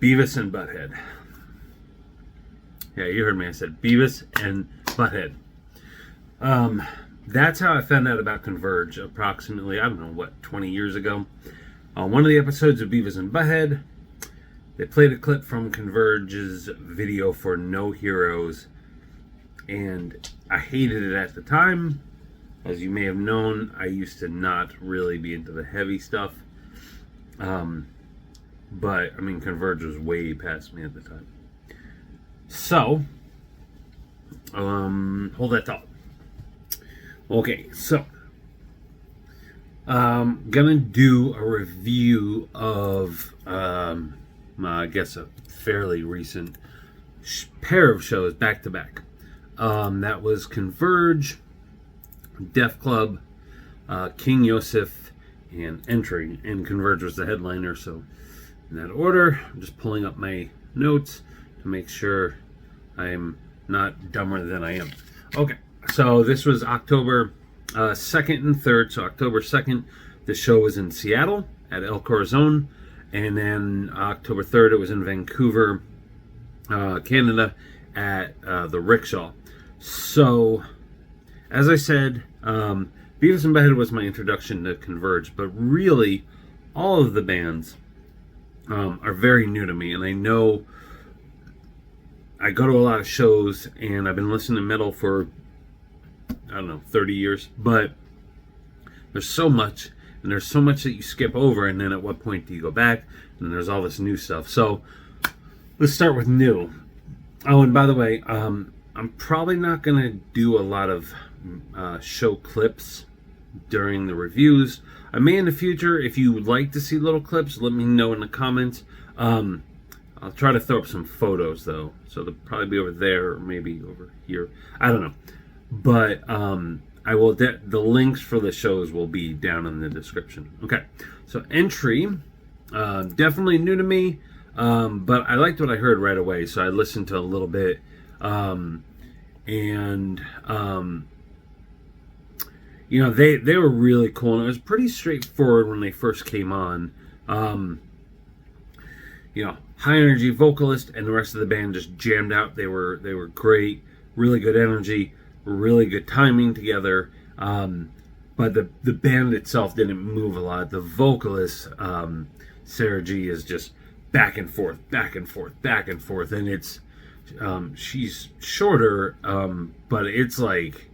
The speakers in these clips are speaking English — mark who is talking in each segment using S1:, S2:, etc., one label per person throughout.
S1: Beavis and Butthead. Yeah, you heard me. I said Beavis and Butthead. That's how I found out about Converge approximately, 20 years ago. On one of the episodes of Beavis and Butthead, they played a clip from Converge's video for No Heroes, and I hated it at the time. As you may have known, I used to not really be into the heavy stuff. But, Converge was way past me at the time. So, hold that thought. Okay, so, gonna do a review of, I guess a fairly recent pair of shows back to back. That was Converge, Def Club, King Yosef, and Entry. And Converge was the headliner, so in that order, I'm just pulling up my notes to make sure I'm not dumber than I am. Okay, so this was October 2nd and 3rd. So October 2nd, the show was in Seattle at El Corazon. And then October 3rd, it was in Vancouver, Canada at the Rickshaw. So, as I said, Beavis and Butthead was my introduction to Converge. But really, all of the bands are very new to me. And I know I go to a lot of shows, and I've been listening to metal for, 30 years. But there's so much, and there's so much that you skip over, and then at what point do you go back? And there's all this new stuff. So let's start with new. Oh, and by the way, I'm probably not going to do a lot of show clips during the reviews. I may in the future. If you would like to see little clips, let me know in the comments. I'll try to throw up some photos, though. So they'll probably be over there or maybe over here. I don't know. But I will. The links for the shows will be down in the description. Okay. So Entry, definitely new to me, but I liked what I heard right away. So I listened to a little bit, they were really cool, and it was pretty straightforward when they first came on. High energy vocalist, and the rest of the band just jammed out. They were great, really good energy, really good timing together. But the band itself didn't move a lot. The vocalist, Sarah G, is just back and forth, and it's she's shorter, but it's like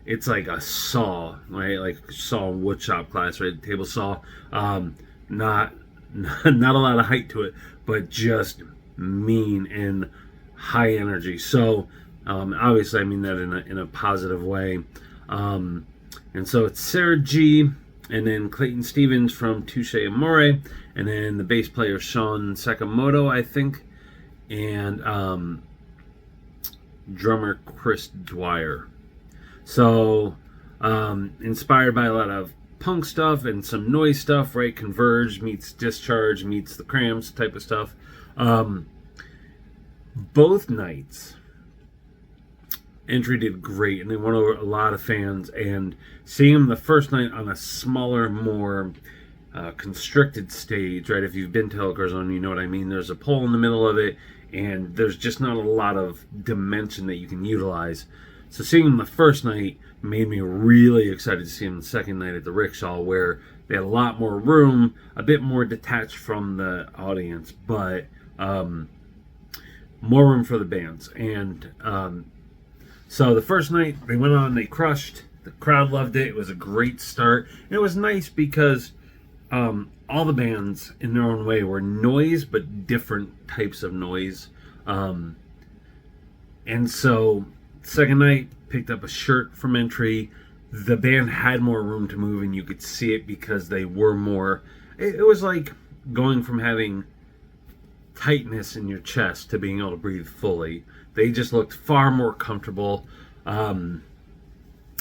S1: a saw, right? Like saw woodshop class, right? Table saw. Not a lot of height to it, but just mean and high energy. So obviously I mean that in a positive way. And so it's Sarah G, and then Clayton Stevens from Touche Amore, and then the bass player Sean Sakamoto, I think, and drummer Chris Dwyer. So inspired by a lot of punk stuff and some noise stuff, right? Converge meets Discharge meets the Cramps type of stuff. Both nights, Entry did great, and they won over a lot of fans. And seeing them the first night on a smaller, more constricted stage, right? If you've been to El Corazon, you know what I mean. There's a pole in the middle of it, and there's just not a lot of dimension that you can utilize. So seeing them the first night made me really excited to see them the second night at the Rickshaw, where they had a lot more room, a bit more detached from the audience, but more room for the bands. And so the first night they went on, they crushed. The crowd loved it. It was a great start. And it was nice because all the bands in their own way were noise, but different types of noise. And so second night, picked up a shirt from Entry. The band had more room to move, and you could see it because they were more... It was like going from having tightness in your chest to being able to breathe fully. They just looked far more comfortable. And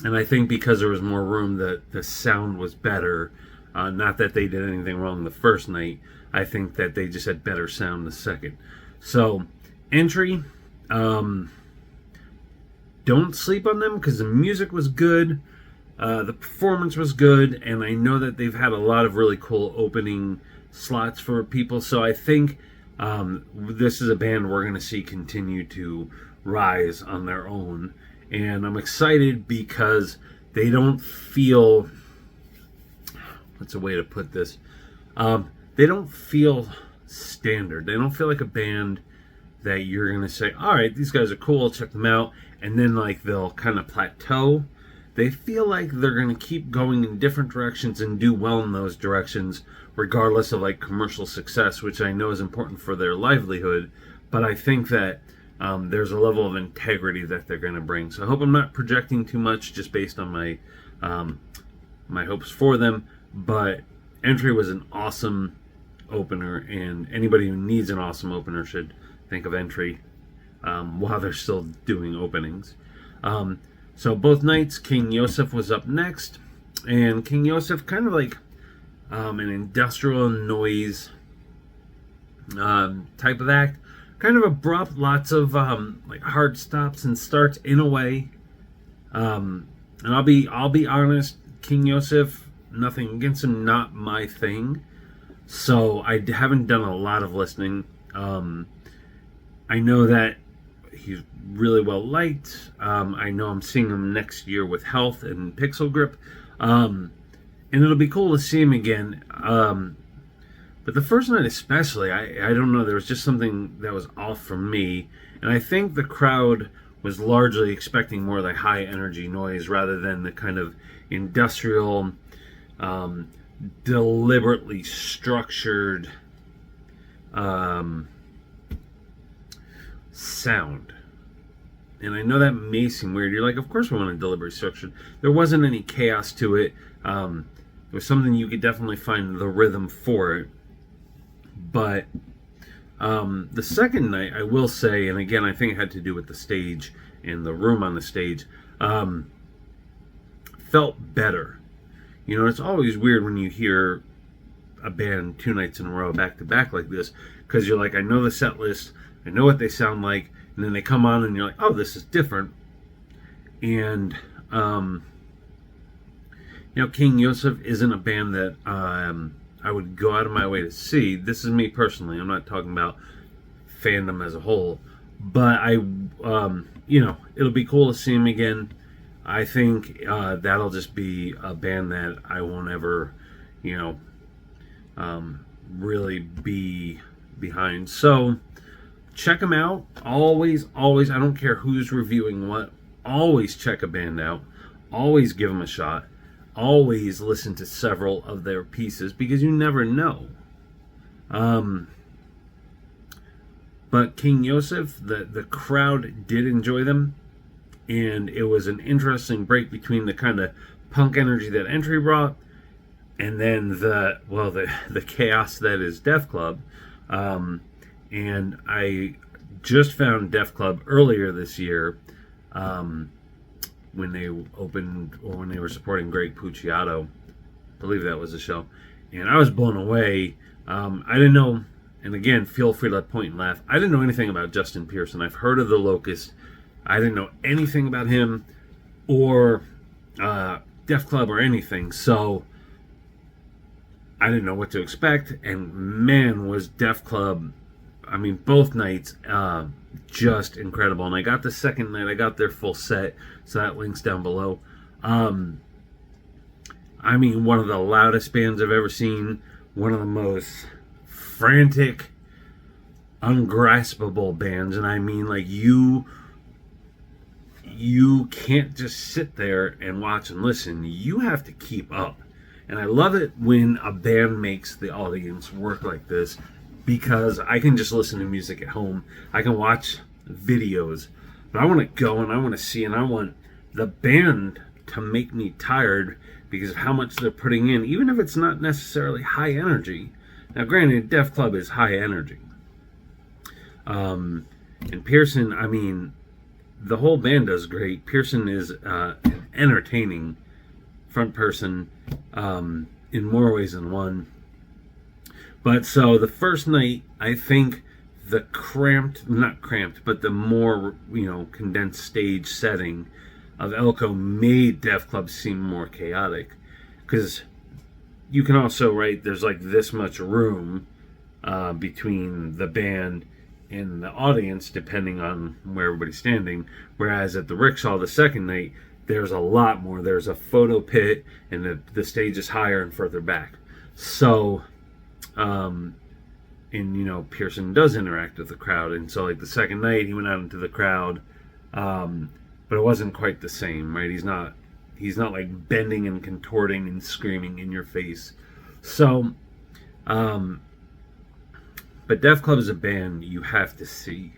S1: I think because there was more room, the sound was better. Not that they did anything wrong the first night. I think that they just had better sound the second. So, Entry... don't sleep on them because the music was good, the performance was good, and I know that they've had a lot of really cool opening slots for people. So I think This is a band we're going to see continue to rise on their own. And I'm excited because they don't feel, what's a way to put this? They don't feel standard. They don't feel like a band that you're going to say, all right, these guys are cool, check them out. And then like they'll kind of plateau. They feel like they're going to keep going in different directions and do well in those directions, regardless of like commercial success, which I know is important for their livelihood. But I think that there's a level of integrity that they're going to bring. So I hope I'm not projecting too much just based on my my hopes for them. But Entry was an awesome opener, and anybody who needs an awesome opener should think of Entry while they're still doing openings. So both nights, King Yosef was up next, and King Yosef kind of like an industrial noise type of act, kind of abrupt, lots of like hard stops and starts in a way. And I'll be honest, King Yosef, nothing against him, not my thing. So I haven't done a lot of listening. I know that he's really well liked. I know I'm seeing him next year with Health and Pixel Grip. And it'll be cool to see him again. But the first night especially, I don't know, there was just something that was off from me. And I think the crowd was largely expecting more of the high energy noise rather than the kind of industrial, deliberately structured sound. And I know that may seem weird. You're like, of course we want a deliberate structure. There wasn't any chaos to it. It was something you could definitely find the rhythm for it. But the second night, I will say, and again, I think it had to do with the stage and the room on the stage, felt better. You know, it's always weird when you hear a band 2 nights in a row back to back like this, because you're like, I know the set list, I know what they sound like, and then they come on and you're like, oh, this is different. And you know, King Yosef isn't a band that I would go out of my way to see. This is me personally. I'm not talking about fandom as a whole, but you know, it'll be cool to see him again. I think that'll just be a band that I won't ever, you know, really be behind. So check them out. Always, I don't care who's reviewing what, always check a band out. Always give them a shot. Always listen to several of their pieces, because you never know. But King Yosef, the crowd did enjoy them, and it was an interesting break between the kind of punk energy that Entry brought and then the chaos that is Def Club. And I just found Def Club earlier this year, when they opened, or when they were supporting Greg Puciato. I believe that was the show. And I was blown away. I didn't know, and again, feel free to point and laugh, I didn't know anything about Justin Pearson. I've heard of The Locust. I didn't know anything about him or Def Club or anything. So I didn't know what to expect. And man, was Def Club, I mean, both nights, just incredible. And I got the second night, I got their full set, so that link's down below. I mean, one of the loudest bands I've ever seen, one of the most frantic, ungraspable bands, and I mean, like, you can't just sit there and watch and listen. You have to keep up. And I love it when a band makes the audience work like this, because I can just listen to music at home. I can watch videos, but I want to go and I want to see, and I want the band to make me tired because of how much they're putting in, even if it's not necessarily high energy. Now, granted, Def Club is high energy. And Pearson, I mean, the whole band does great. Pearson is an entertaining front person in more ways than one. But so the first night, I think the not cramped, but the more, you know, condensed stage setting of Elko made Def Club seem more chaotic. Because you can also, right, there's like this much room, between the band and the audience, depending on where everybody's standing. Whereas at the Rickshaw, the second night, there's a lot more. There's a photo pit, and the stage is higher and further back. So, and Pearson does interact with the crowd, and so like the second night, he went out into the crowd, but it wasn't quite the same, right? He's not like bending and contorting and screaming in your face. So, but Def Club is a band you have to see.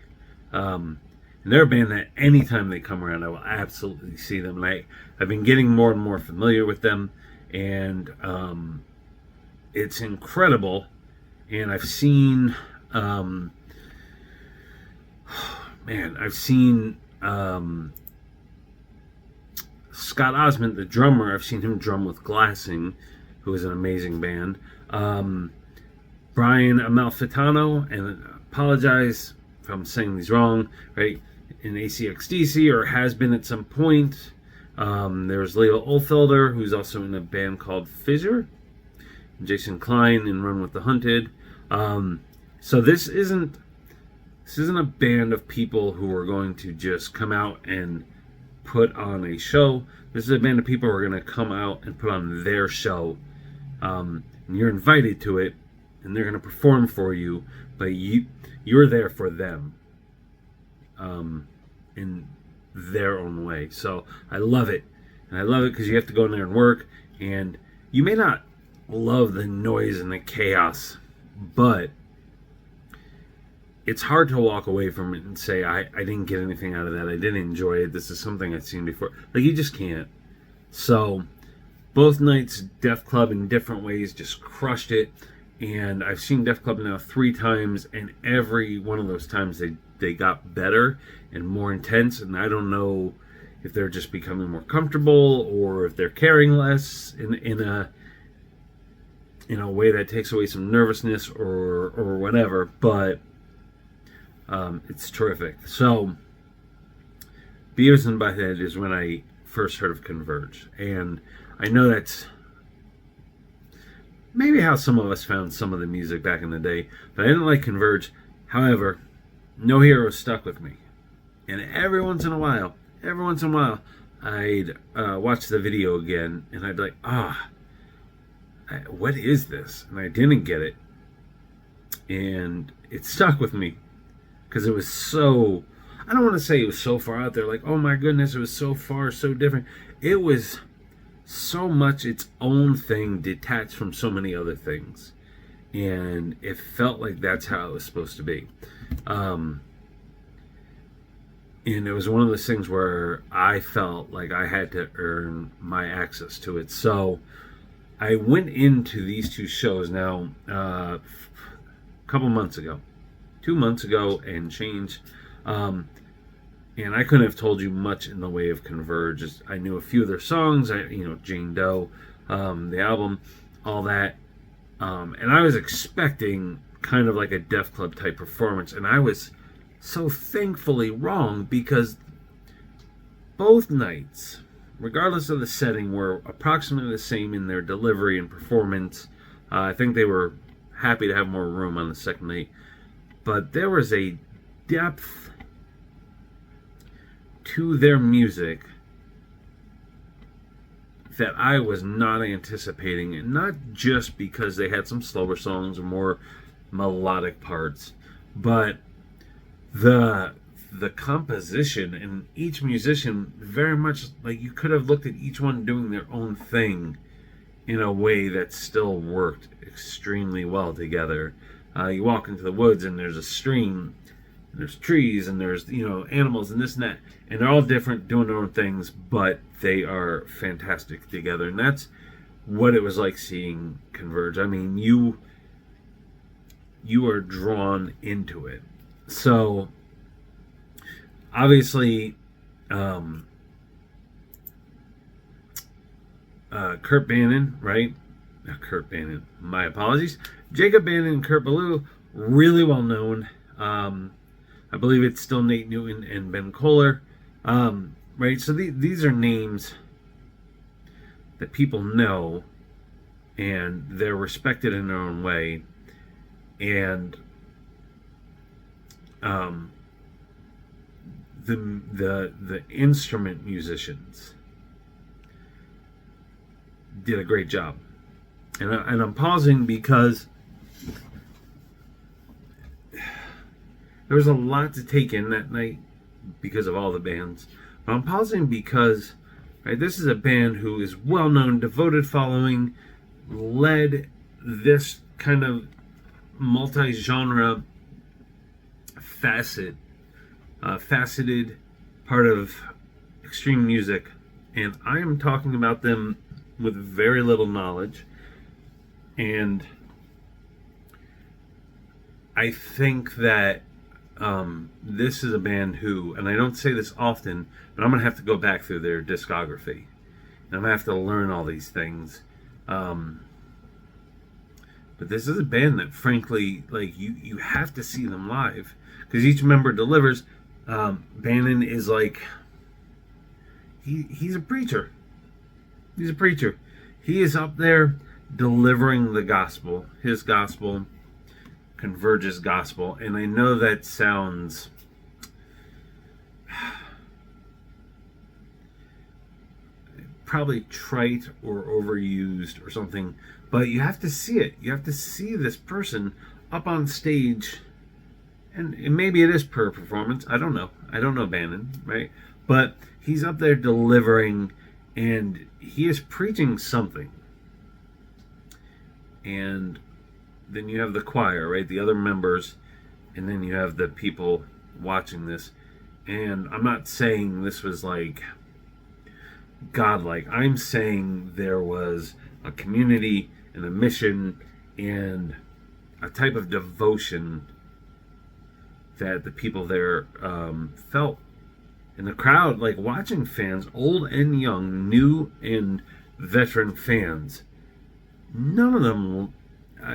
S1: And they're a band that anytime they come around, I will absolutely see them. And I've been getting more and more familiar with them, and it's incredible. And I've seen, Scott Osmond, the drummer. I've seen him drum with Glassing, who is an amazing band. Brian Amalfitano, and I apologize if I'm saying these wrong, right? In ACXDC, or has been at some point. There's Leo Olfelder, who's also in a band called Fissure. Jason Klein in Run with the Hunted. So this isn't a band of people who are going to just come out and put on a show. This is a band of people who are going to come out and put on their show. And you're invited to it, and they're going to perform for you, but you're there for them in their own way. So I love it. And I love it because you have to go in there and work, and you may not love the noise and the chaos, but it's hard to walk away from it and say, I didn't get anything out of that. I didn't enjoy it. This is something I've seen before. Like, you just can't. So both nights, Def Club in different ways just crushed it. And I've seen Def Club now 3 times, and every one of those times they got better and more intense. And I don't know if they're just becoming more comfortable, or if they're caring less in a way that takes away some nervousness or whatever. But it's terrific. So Beavis and Butthead is when I first heard of Converge, and I know that's maybe how some of us found some of the music back in the day, but I didn't like Converge. However, No Hero stuck with me, and every once in a while I'd watch the video again, and I'd be like, what is this? And I didn't get it, and it stuck with me because it was so, I don't want to say it was so far out there, like, oh my goodness, it was so far, so different. It was so much its own thing, detached from so many other things, and it felt like that's how it was supposed to be. And it was one of those things where I felt like I had to earn my access to it. So I went into these 2 shows now a couple months ago, 2 months ago and change. And I couldn't have told you much in the way of Converge. I knew a few of their songs, Jane Doe, the album, all that. And I was expecting kind of like a Def Club type performance, and I was so thankfully wrong, because both nights, regardless of the setting, were approximately the same in their delivery and performance. I think they were happy to have more room on the second night, but there was a depth to their music that I was not anticipating, and not just because they had some slower songs or more melodic parts, but the composition, and each musician very much like you could have looked at each one doing their own thing in a way that still worked extremely well together. You walk into the woods and there's a stream, and there's trees, and there's animals and this and that, and they're all different, doing their own things, but they are fantastic together. And that's what it was like seeing Converge. I mean, you are drawn into it. So obviously Kurt Bannon, right? Not Kurt Bannon, my apologies. Jacob Bannon and Kurt Ballou, really well known. I believe it's still Nate Newton and Ben Kohler, right? So these are names that people know, and they're respected in their own way. and the instrument musicians did a great job. And I'm pausing because there was a lot to take in that night because of all the bands. But I'm pausing because, right, this is a band who is well known, devoted following, led this kind of multi-genre faceted part of extreme music, and I am talking about them with very little knowledge. And I think that this is a band who, and I don't say this often, but I'm going to have to go back through their discography. And I'm going to have to learn all these things. But this is a band that, frankly, like, you have to see them live. Because each member delivers. Bannon is like, he's a preacher. He's a preacher. He is up there delivering the gospel. His gospel, Converge's gospel. And I know that sounds probably trite or overused or something, but you have to see it. You have to see this person up on stage, and maybe it is per performance. I don't know Bannon, right? But he's up there delivering, and he is preaching something. And then you have the choir, right? The other members, and then you have the people watching this. And I'm not saying this was like godlike. I'm saying there was a community and a mission and a type of devotion that the people there felt. And the crowd, like, watching fans, old and young, new and veteran fans, none of them,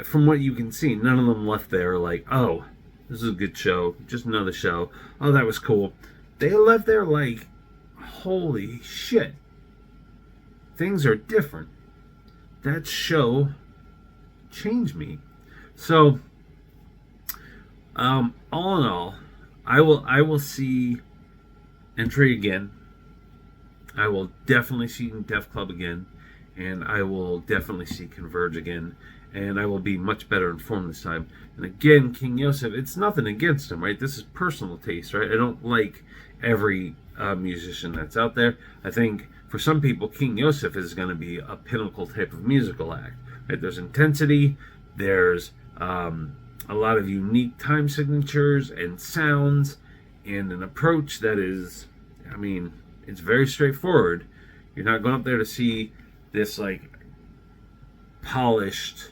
S1: from what you can see, none of them left there like, oh, this is a good show, just another show, oh, that was cool. They left there like, holy shit, things are different. That show changed me. So, all in all, I will see Entry again. I will definitely see Def Club again, and I will definitely see Converge again, and I will be much better informed this time. And again, King Yosef, it's nothing against him, right? This is personal taste, right? I don't like every musician that's out there. I think for some people, King Yosef is going to be a pinnacle type of musical act, right? There's intensity, there's a lot of unique time signatures and sounds, and an approach that is, I mean, it's very straightforward. You're not going up there to see this, like, polished,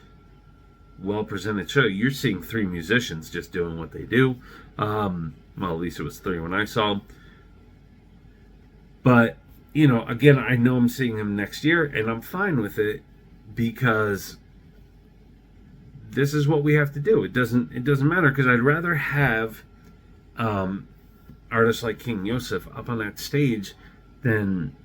S1: well-presented show. You're seeing three musicians just doing what they do. Well, at least it was three when I saw them. But, you know, again, I know I'm seeing him next year, and I'm fine with it because this is what we have to do. It doesn't matter, because I'd rather have artists like King Yosef up on that stage than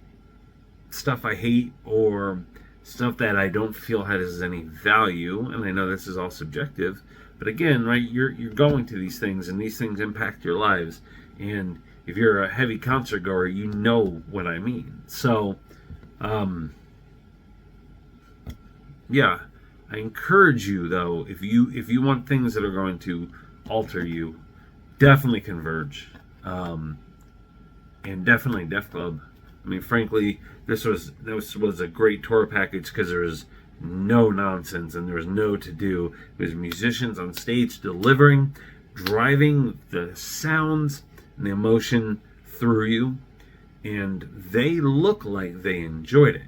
S1: stuff I hate or stuff that I don't feel has any value. And I know this is all subjective, but again, right, you're going to these things, and these things impact your lives. And if you're a heavy concert goer, you know what I mean. So, yeah, I encourage you, though, if you want things that are going to alter you, definitely Converge, and definitely Def Club. I mean, frankly, this was a great tour package because there was no nonsense and there was no to do. It was musicians on stage delivering, driving the sounds and the emotion through you, and they look like they enjoyed it.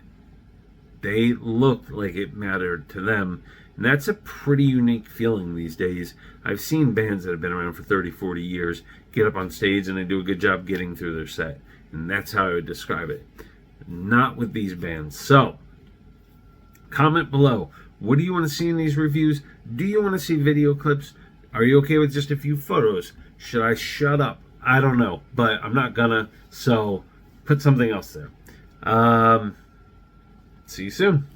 S1: They looked like it mattered to them, and that's a pretty unique feeling these days. I've seen bands that have been around for 30, 40 years get up on stage and they do a good job getting through their set, and that's how I would describe it. Not with these bands. So, comment below. What do you want to see in these reviews? Do you want to see video clips? Are you okay with just a few photos? Should I shut up? I don't know, but I'm not gonna, so put something else there. See you soon.